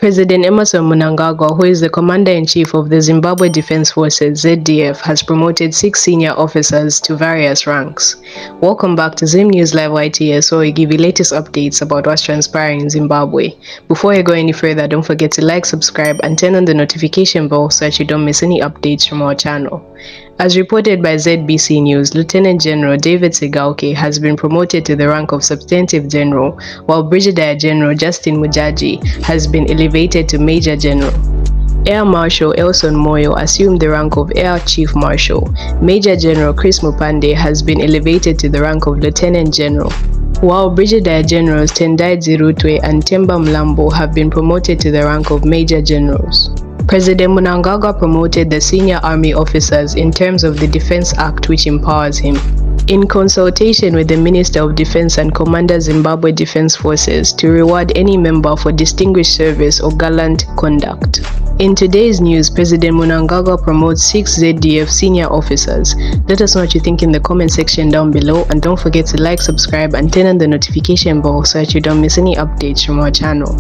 President Emmerson Mnangagwa, who is the Commander-in-Chief of the Zimbabwe Defense Forces (ZDF), has promoted 6 senior officers to various ranks. Welcome back to Zim News Live YTS, where we give you latest updates about what's transpiring in Zimbabwe. Before you go any further, don't forget to like, subscribe, and turn on the notification bell so that you don't miss any updates from our channel. As reported by ZBC News, Lieutenant General David Segauke has been promoted to the rank of Substantive General, while Brigadier General Justin Mujaji has been elevated to Major General. Air Marshal Elson Moyo assumed the rank of Air Chief Marshal. Major General Chris Mupande has been elevated to the rank of Lieutenant General, while Brigadier Generals Tendai Zirutwe and Temba Mlambo have been promoted to the rank of Major Generals. President Mnangagwa promoted the senior army officers in terms of the Defense Act, which empowers him, in consultation with the Minister of Defense and Commander Zimbabwe Defense Forces, to reward any member for distinguished service or gallant conduct. In today's news, President Mnangagwa promotes 6 ZDF senior officers. Let us know what you think in the comment section down below, and don't forget to like, subscribe, and turn on the notification bell so that you don't miss any updates from our channel.